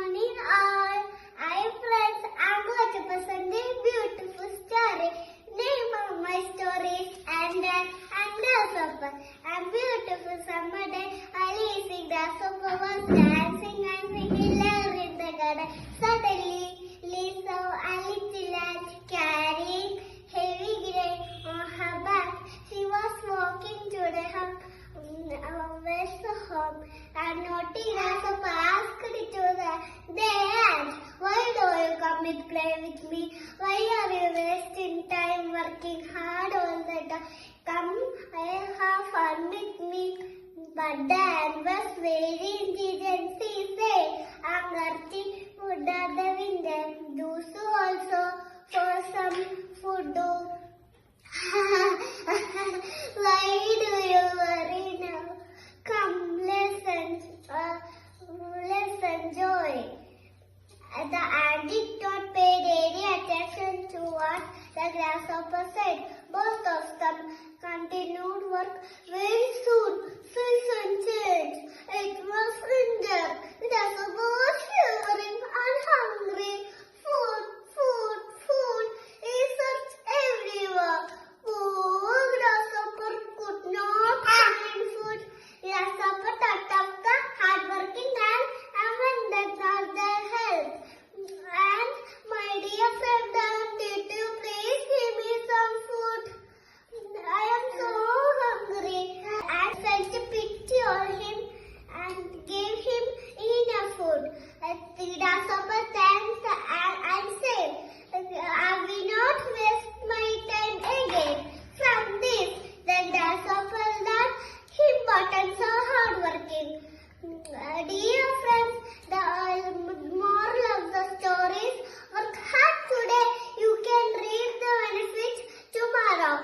morning all. Hi friends, I'm going to present a beautiful story. Name of my story is Ant and Grasshopper. A beautiful summer day, a lazy grasshopper was dancing and singing loud in the garden. Suddenly, Lisa, a little ant carrying heavy grain on her back. She was walking to the home, and naughty grasshopper asked the ant, "Why do you come and play with me? Why are you wasting time working hard all the time? Come, have fun with me." But the ant was very intelligent. She said, "I'm earthing wood at the window. Do so also for some food." Why do you worry now? Come, let's enjoy. The ant did not pay any attention to what the grasshopper said. Both of them continued work. Very soon, season changed. It was winter. The grasshopper was shivering and hungry. Food. He searched everywhere. Poor grasshopper could not find food. Grasshopper thought of the hardworking ant and wondered about their help. And my dear friend, did you please give me some food? I am so hungry. I felt pity on him and gave him enough food. The grasshopper thanked and said, "I will not waste my time again." From this, the grasshopper learned importance of hard working. Dear friends, the moral of the story is work hard today. You can reap the benefits tomorrow.